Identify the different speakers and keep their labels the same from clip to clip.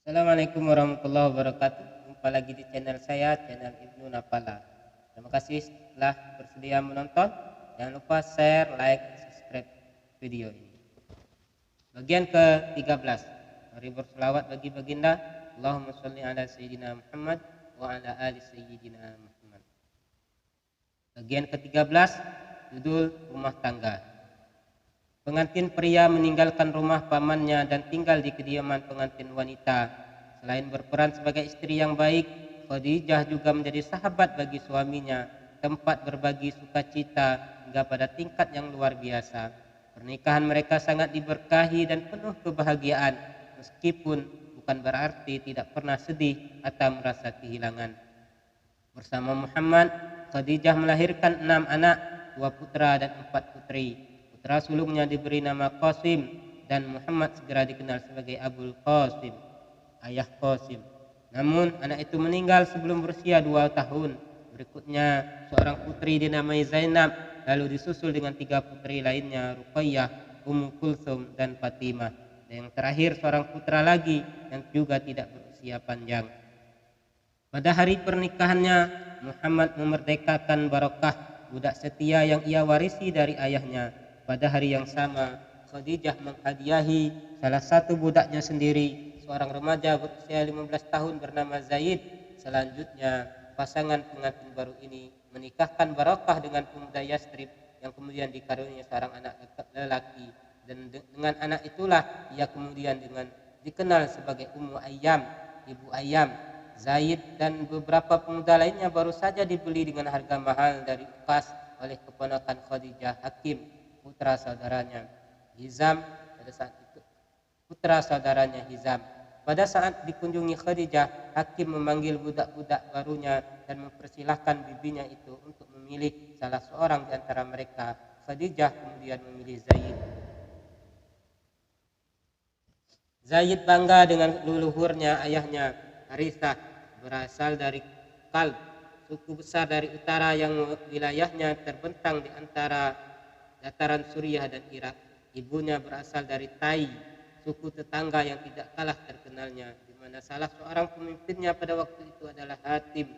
Speaker 1: Assalamualaikum warahmatullahi wabarakatuh. Jumpa lagi di channel saya, channel Ibnu Napala. Terima kasih telah bersedia menonton. Jangan lupa share, like, subscribe video ini. Bagian ke-13. Mari berselawat bagi baginda. Allahumma sholli ala sayyidina Muhammad wa ala ali sayyidina Muhammad. Bagian ke-13, judul rumah tangga. Pengantin pria meninggalkan rumah pamannya dan tinggal di kediaman pengantin wanita. Selain berperan sebagai istri yang baik, Khadijah juga menjadi sahabat bagi suaminya, tempat berbagi sukacita hingga pada tingkat yang luar biasa. Pernikahan mereka sangat diberkahi dan penuh kebahagiaan, meskipun bukan berarti tidak pernah sedih atau merasa kehilangan. Bersama Muhammad, Khadijah melahirkan 6 anak, 2 putra dan 4 putri. Putra sulungnya diberi nama Qasim dan Muhammad segera dikenal sebagai Abul Qasim, ayah Qasim. Namun anak itu meninggal sebelum berusia 2 tahun. Berikutnya seorang putri dinamai Zainab, lalu disusul dengan 3 putri lainnya, Ruqayyah, Ummu Kulsum dan Fatimah. Dan yang terakhir seorang putra lagi yang juga tidak berusia panjang. Pada hari pernikahannya, Muhammad memerdekakan Barokah, budak setia yang ia warisi dari ayahnya. Pada hari yang sama, Khadijah menghadiahi salah satu budaknya sendiri, seorang remaja berusia 15 tahun bernama Zaid. Selanjutnya, pasangan pengantin baru ini menikahkan Barokah dengan pemuda Yastrib yang kemudian dikaruniai seorang anak lelaki. Dan dengan anak itulah ia kemudian dikenal sebagai Ummu Ayyam, Ibu Ayyam. Zaid dan beberapa pemuda lainnya baru saja dibeli dengan harga mahal dari Uqas oleh keponakan Khadijah, Hakim, putra saudaranya Hizam. Pada saat itu putra saudaranya Hizam. Pada saat dikunjungi Khadijah, Hakim memanggil budak-budak barunya dan mempersilahkan bibinya itu untuk memilih salah seorang di antara mereka. Khadijah kemudian memilih Zaid. Zaid bangga dengan leluhurnya ayahnya Harithah, berasal dari Kalb, suku besar dari utara yang wilayahnya terbentang di antara dataran Suriah dan Irak. Ibunya berasal dari Tai, suku tetangga yang tidak kalah terkenalnya, di mana salah seorang pemimpinnya pada waktu itu adalah Hatim,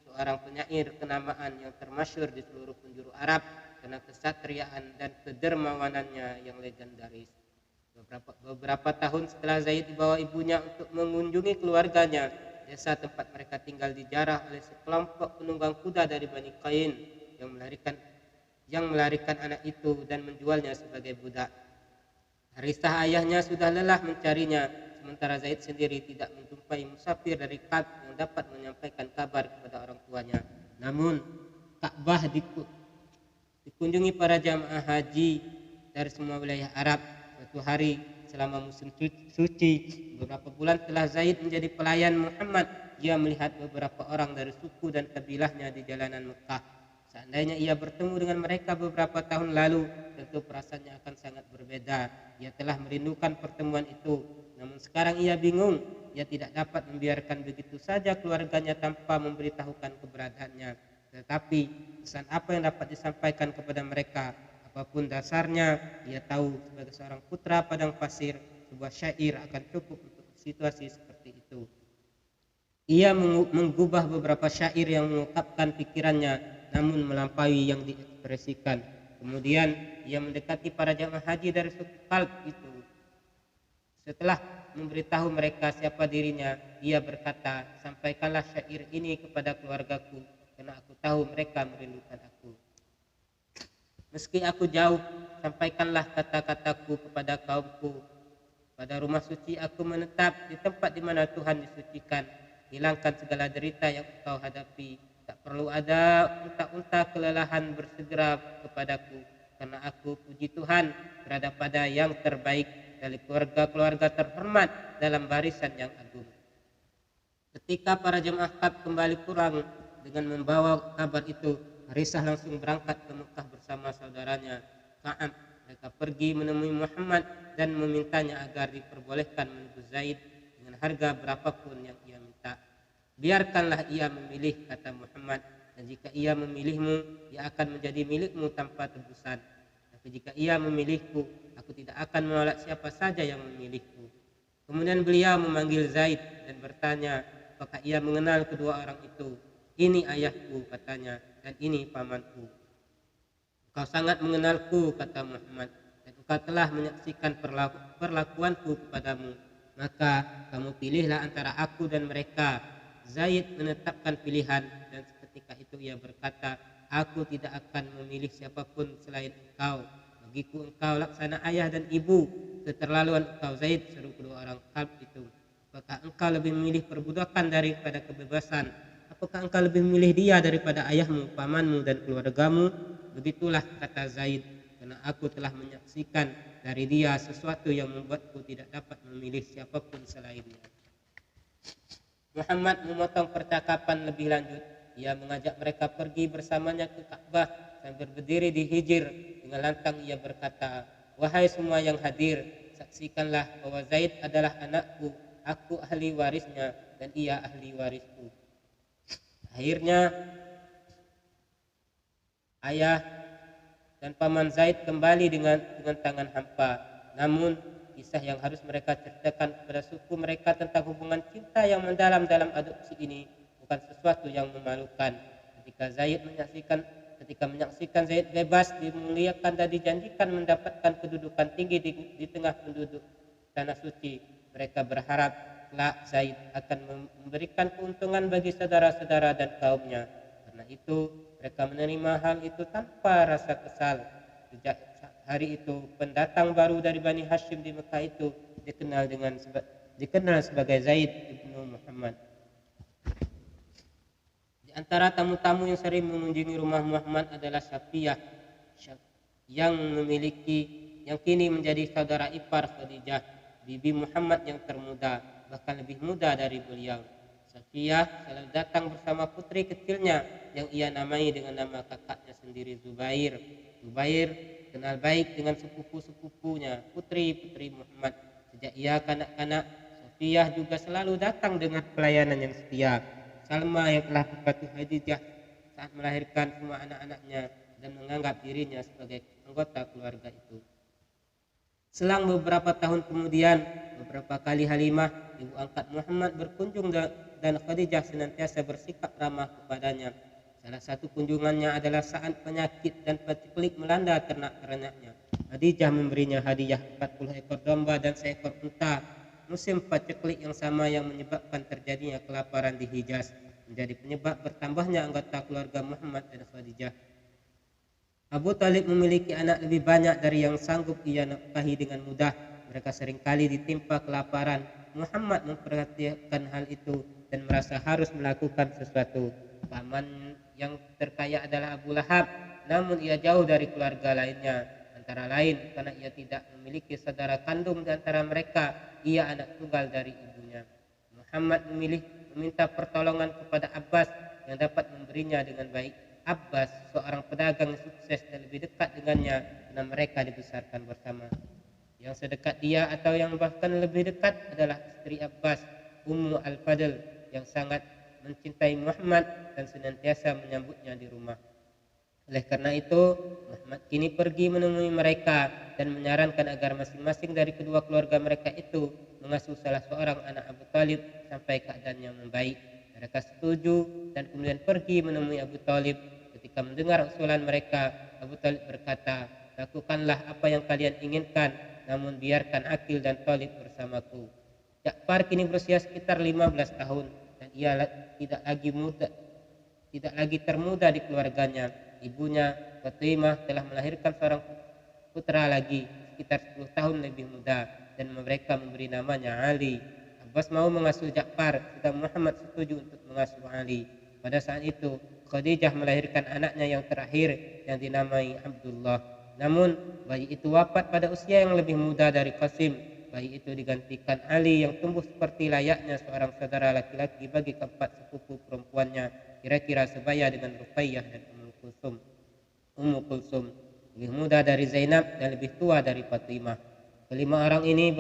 Speaker 1: seorang penyair kenamaan yang termasyhur di seluruh penjuru Arab karena kesatriaan dan kedermawanannya yang legendaris. Beberapa tahun setelah Zaid dibawa ibunya untuk mengunjungi keluarganya, desa tempat mereka tinggal dijarah oleh sekelompok penunggang kuda dari Bani Qain yang melarikan anak itu dan menjualnya sebagai budak. Harithah ayahnya sudah lelah mencarinya, sementara Zaid sendiri tidak menjumpai musafir dari Kalb yang dapat menyampaikan kabar kepada orang tuanya. Namun Ka'bah dikunjungi para jamaah haji dari semua wilayah Arab. Suatu hari selama musim suci, beberapa bulan setelah Zaid menjadi pelayan Muhammad, ia melihat beberapa orang dari suku dan kabilahnya di jalanan Mekah. Seandainya ia bertemu dengan mereka beberapa tahun lalu, tentu perasaannya akan sangat berbeda. Ia telah merindukan pertemuan itu. Namun sekarang ia bingung. Ia tidak dapat membiarkan begitu saja keluarganya tanpa memberitahukan keberadaannya. Tetapi pesan apa yang dapat disampaikan kepada mereka? Apapun dasarnya, ia tahu sebagai seorang putra padang pasir, sebuah syair akan cukup untuk situasi seperti itu. Ia menggubah beberapa syair yang mengungkapkan pikirannya, namun melampaui yang diekspresikan. Kemudian ia mendekati para jamaah haji dari suku Kalb itu. Setelah memberitahu mereka siapa dirinya, ia berkata, "Sampaikanlah syair ini kepada keluargaku, karena aku tahu mereka merindukan aku. Meski aku jauh, sampaikanlah kata-kataku kepada kaumku. Pada rumah suci aku menetap di tempat di mana Tuhan disucikan. Hilangkan segala derita yang engkau hadapi. Tak perlu ada unta-unta kelelahan bersegera kepadaku, karena aku, puji Tuhan, berada pada yang terbaik dari keluarga-keluarga terhormat dalam barisan yang agung." Ketika para jemaah Ka'b kembali pulang dengan membawa kabar itu, Harithah langsung berangkat ke Mekah bersama saudaranya Ka'ab. Mereka pergi menemui Muhammad dan memintanya agar diperbolehkan menebus Zaid dengan harga berapapun yang ia minta. "Biarkanlah ia memilih," kata Muhammad, "dan jika ia memilihmu, ia akan menjadi milikmu tanpa tebusan. Tapi jika ia memilihku, aku tidak akan menolak siapa saja yang memilihku." Kemudian beliau memanggil Zaid bertanya, apakah ia mengenal kedua orang itu. Ini ayahku, katanya, dan ini pamanku. Engkau sangat mengenalku, kata Muhammad, dan engkau telah menyaksikan perlakuanku kepadamu. Maka kamu pilihlah antara aku dan mereka. Zaid menetapkan pilihan, dan seketika itu ia berkata, aku tidak akan memilih siapapun selain engkau. Bagiku engkau laksana ayah dan ibu. Keterlaluan engkau, Zaid, seru kedua orang Kalb itu. Apakah engkau lebih memilih perbudakan daripada kebebasan? Apakah engkau lebih memilih dia daripada ayahmu, pamanmu, dan keluargamu? Begitulah, kata Zaid, karena aku telah menyaksikan dari dia sesuatu yang membuatku tidak dapat memilih siapapun selainnya. Muhammad memotong percakapan lebih lanjut. Ia mengajak mereka pergi bersamanya ke Ka'bah sambil berdiri di Hijr. Dengan lantang ia berkata, wahai semua yang hadir, saksikanlah bahwa Zaid adalah anakku, aku ahli warisnya, dan ia ahli warisku. Akhirnya ayah dan paman Zaid kembali dengan tangan hampa. Namun kisah yang harus mereka ceritakan kepada suku mereka tentang hubungan cinta yang mendalam dalam adopsi ini bukan sesuatu yang memalukan. Ketika menyaksikan Zaid bebas, dimuliakan dan dijanjikan mendapatkan kedudukan tinggi di tengah penduduk tanah suci, mereka berharap kelak Zaid akan memberikan keuntungan bagi saudara-saudara dan kaumnya. Karena itu mereka menerima hal itu tanpa rasa kesal. Sejak hari itu pendatang baru dari Bani Hashim di Mekah itu dikenal sebagai Zaid ibnu Muhammad. Di antara tamu-tamu yang sering mengunjungi rumah Muhammad adalah Safiyah yang kini menjadi saudara ipar Khadijah, bibi Muhammad yang termuda, bahkan lebih muda dari beliau. Safiyah selalu datang bersama putri kecilnya yang ia namai dengan nama kakaknya sendiri, Zubair. Zubair kenal baik dengan sepupu-sepupunya, putri-putri Muhammad. Sejak ia kanak-kanak, Safiyah juga selalu datang dengan pelayanan yang setia. Salma yang telah membantu Khadijah saat melahirkan semua anak-anaknya dan menganggap dirinya sebagai anggota keluarga itu. Selang beberapa tahun kemudian, beberapa kali Halimah, ibu angkat Muhammad, berkunjung dan Khadijah senantiasa bersikap ramah kepadanya. Salah satu kunjungannya adalah saat penyakit dan paceklik melanda ternak-ternaknya. Khadijah memberinya hadiah 40 ekor domba dan seekor unta. Musim paceklik yang sama yang menyebabkan terjadinya kelaparan di Hijaz menjadi penyebab bertambahnya anggota keluarga Muhammad dan Khadijah. Abu Talib memiliki anak lebih banyak dari yang sanggup ia nafkahi dengan mudah. Mereka seringkali ditimpa kelaparan. Muhammad memperhatikan hal itu dan merasa harus melakukan sesuatu. Paman yang terkaya adalah Abu Lahab, namun ia jauh dari keluarga lainnya. Antara lain karena ia tidak memiliki saudara kandung di antara mereka, ia anak tunggal dari ibunya. Muhammad meminta pertolongan kepada Abbas yang dapat memberinya dengan baik. Abbas, seorang pedagang sukses dan lebih dekat dengannya karena mereka dibesarkan bersama. Yang sedekat dia atau yang bahkan lebih dekat adalah istri Abbas, Ummu Al-Fadl, yang sangat mencintai Muhammad dan senantiasa menyambutnya di rumah. Oleh karena itu, Muhammad kini pergi menemui mereka dan menyarankan agar masing-masing dari kedua keluarga mereka itu mengasuh salah seorang anak Abu Talib sampai keadaannya membaik. Mereka setuju dan kemudian pergi menemui Abu Talib. Ketika mendengar usulan mereka, Abu Talib berkata, lakukanlah apa yang kalian inginkan, namun biarkan Aqil dan Talib bersamaku. Ja'far kini berusia sekitar 15 tahun dan ia tidak lagi termuda di keluarganya. Ibunya, Fatimah, telah melahirkan seorang putra lagi sekitar 10 tahun lebih muda dan mereka memberi namanya Ali. Abbas mau mengasuh Ja'far, sedang Muhammad setuju untuk mengasuh Ali. Pada saat itu, Khadijah melahirkan anaknya yang terakhir yang dinamai Abdullah. Namun, bayi itu wafat pada usia yang lebih muda dari Qasim. Bayi itu digantikan Ali yang tumbuh seperti layaknya seorang saudara laki-laki bagi keempat sepupu perempuannya, kira-kira sebaya dengan Ruqayyah dan Ummu Kulsum. Lebih muda dari Zainab dan lebih tua dari Fatimah. Kelima orang ini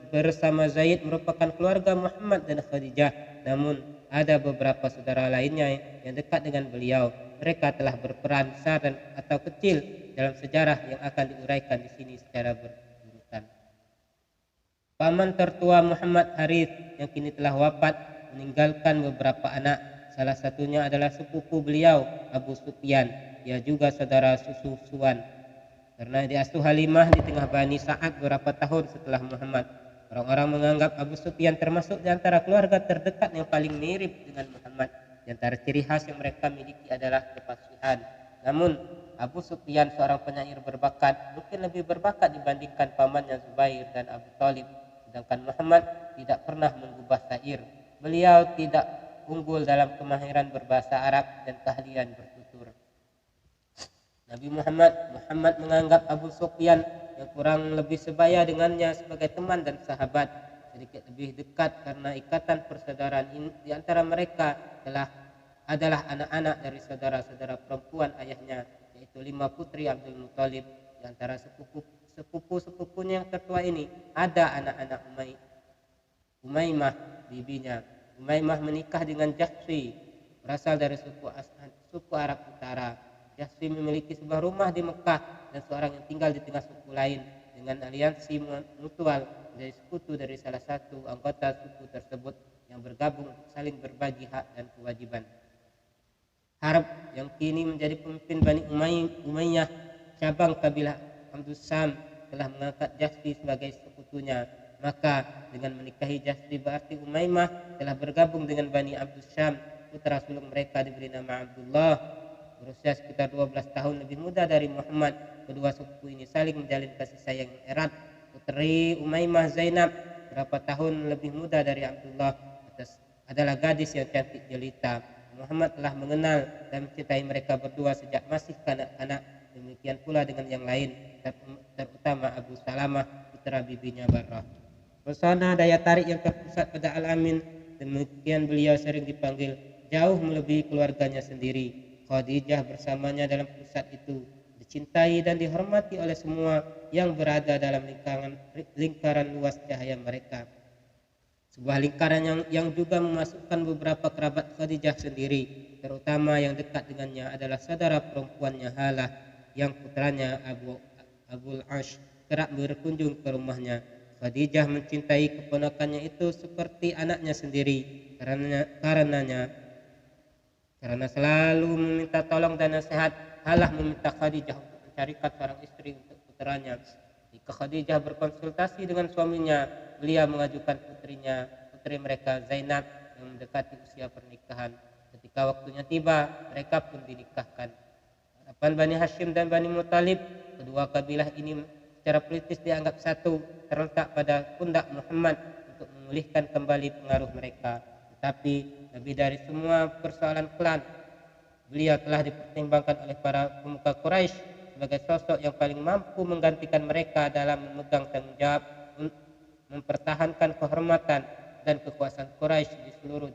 Speaker 1: bersama Zaid merupakan keluarga Muhammad dan Khadijah. Namun ada beberapa saudara lainnya yang dekat dengan beliau. Mereka telah berperan besar atau kecil dalam sejarah yang akan diuraikan di sini secara berurutan. Paman tertua Muhammad Harith yang kini telah wafat meninggalkan beberapa anak. Salah satunya adalah sepupu beliau Abu Sufyan. Ia juga saudara susuan. Karena diasuh Halimah di tengah Bani Sa'ad beberapa tahun setelah Muhammad. Orang-orang menganggap Abu Sufyan termasuk di antara keluarga terdekat yang paling mirip dengan Muhammad. Di antara ciri khas yang mereka miliki adalah kefasihan. Namun Abu Sufyan seorang penyair berbakat, mungkin lebih berbakat dibandingkan pamannya Zubair dan Abu Talib. Sedangkan Muhammad tidak pernah mengubah syair. Beliau tidak unggul dalam kemahiran berbahasa Arab dan keahlian bertutur. Nabi Muhammad menganggap Abu Sufyan yang kurang lebih sebaya dengannya sebagai teman dan sahabat, sedikit lebih dekat karena ikatan persaudaraan di antara mereka adalah anak-anak dari saudara-saudara perempuan ayahnya, yaitu 5 putri Abdul Muthalib. Di antara sepupu-sepupunya yang tertua ini ada anak-anak Umaymah bibinya. Umaymah menikah dengan Jahsy, berasal dari suku Arab Utara. Jahsy memiliki sebuah rumah di Mekah dan seorang yang tinggal di tengah suku lain. Dengan aliansi mutual menjadi sekutu dari salah satu anggota suku tersebut yang bergabung untuk saling berbagi hak dan kewajiban. Harb yang kini menjadi pemimpin Bani Umayyah, cabang kabilah Abdus Syam, telah mengangkat Jahsy sebagai sekutunya. Maka dengan menikahi Jahsy berarti Umaymah telah bergabung dengan Bani Abdus Syam. Putra sulung mereka diberi nama Abdullah. Berusia sekitar 12 tahun lebih muda dari Muhammad, kedua suku ini saling menjalin kasih sayang yang erat. Putri Umaymah Zainab, berapa tahun lebih muda dari Abdullah, adalah gadis yang cantik jelita. Muhammad telah mengenal dan mencintai mereka berdua sejak masih kanak-kanak. Demikian pula dengan yang lain, terutama Abu Salamah, putra bibinya Barrah. Pesona daya tarik yang terpusat pada Al-Amin, demikian beliau sering dipanggil, jauh melebihi keluarganya sendiri. Khadijah bersamanya dalam pusat itu, dicintai dan dihormati oleh semua yang berada dalam lingkaran luas cahaya mereka. Sebuah lingkaran yang juga memasukkan beberapa kerabat Khadijah sendiri, terutama yang dekat dengannya adalah saudara perempuannya Halah, yang putranya Abul Ash kerap berkunjung ke rumahnya. Khadijah mencintai keponakannya itu seperti anaknya sendiri, karena selalu meminta tolong dan nasihat. Halah meminta Khadijah untuk mencarikan seorang istri untuk putranya. Jika Khadijah berkonsultasi dengan suaminya, beliau mengajukan putri mereka Zainab yang mendekati usia pernikahan. Ketika waktunya tiba, mereka pun dinikahkan. Harapan Bani Hashim dan Bani Muthalib, kedua kabilah ini secara politis dianggap satu, terletak pada pundak Muhammad untuk memulihkan kembali pengaruh mereka. Tetapi lebih dari semua persoalan klan, beliau telah dipertimbangkan oleh para pemuka Quraisy sebagai sosok yang paling mampu menggantikan mereka dalam memegang tanggung jawab mempertahankan kehormatan dan kekuasaan Quraisy di seluruh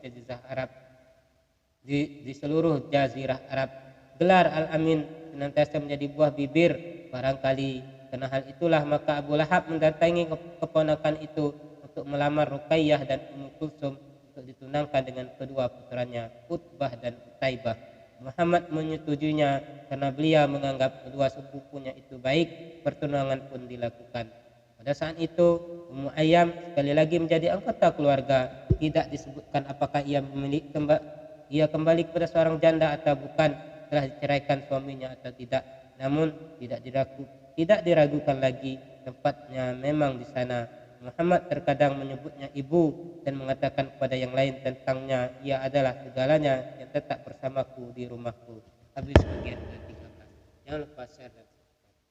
Speaker 1: jazirah Arab. Gelar Al-Amin senantiasa menjadi buah bibir. Barangkali karena hal itulah maka Abu Lahab mendatangi keponakan itu untuk melamar Ruqayyah dan Ummu Kulsum untuk ditunangkan dengan kedua putranya Utbah dan Utaibah. Muhammad menyetujuinya karena beliau menganggap kedua sepupunya itu baik. Pertunangan pun dilakukan. Pada saat itu Ummu Ayyam sekali lagi menjadi anggota keluarga. Tidak disebutkan apakah ia kembali kepada seorang janda atau bukan, telah diceraikan suaminya atau tidak. Namun tidak diragukan lagi tempatnya memang di sana. Muhammad terkadang menyebutnya ibu dan mengatakan kepada yang lain tentangnya, ia adalah segalanya yang tetap bersamaku di rumahku. Habis bagian ke-13. Jangan lupa share dan